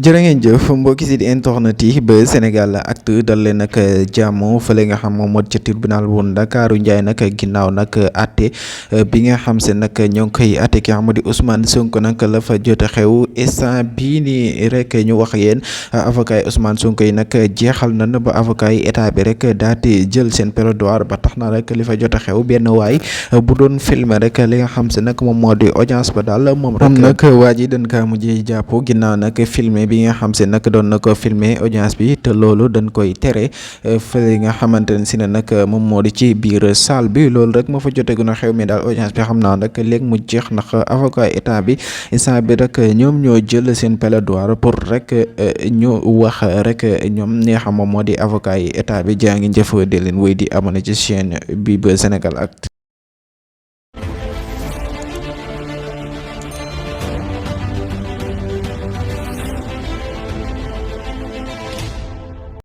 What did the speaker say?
jërë ngeen jëf mbokki si di internet yi ba Sénégal Actu dal leen nag jàmm fële nga xam moom moo ca tribunal bu Ndakaaru Njaay nag ginnaaw nag àtte bi nga xam se nag ñoo ngi koy àtte ki nga xam di Ousmane Sonko nag la fa jot a xew instant bii nii rek ñu wax yéen avocat yi Ousmane Sonko yi nag jeexal nañ ba avocat yi état bi rek daati jël seen plaidoirie ba tax na rek li fa jot a xew benn waay bu doon filmer rek li nga xam se nag moom moo di audience ba daal moom rek nag waa ji dañ kaa mujjee jàpp ginnaaw nag filmer bi nga xam se nag doon na ko filmer audience bi te loolu dañ koy tere fële nga xamante ne si ne nag moom moo di ci biir salle bi loolu rek moo fa joteegu na xew mi daal audience bi xam naa nag léegi mu jeex ndax avocat état bi instant bi rek ñoom ñoo jël seen plaidoirie pour rek ñu wax rek ñoom ñi nga xam moom moo di avocat yi état bi jaa ngi jëf di leen wéy di abonné ci chaîne bi ba Sénégal Actu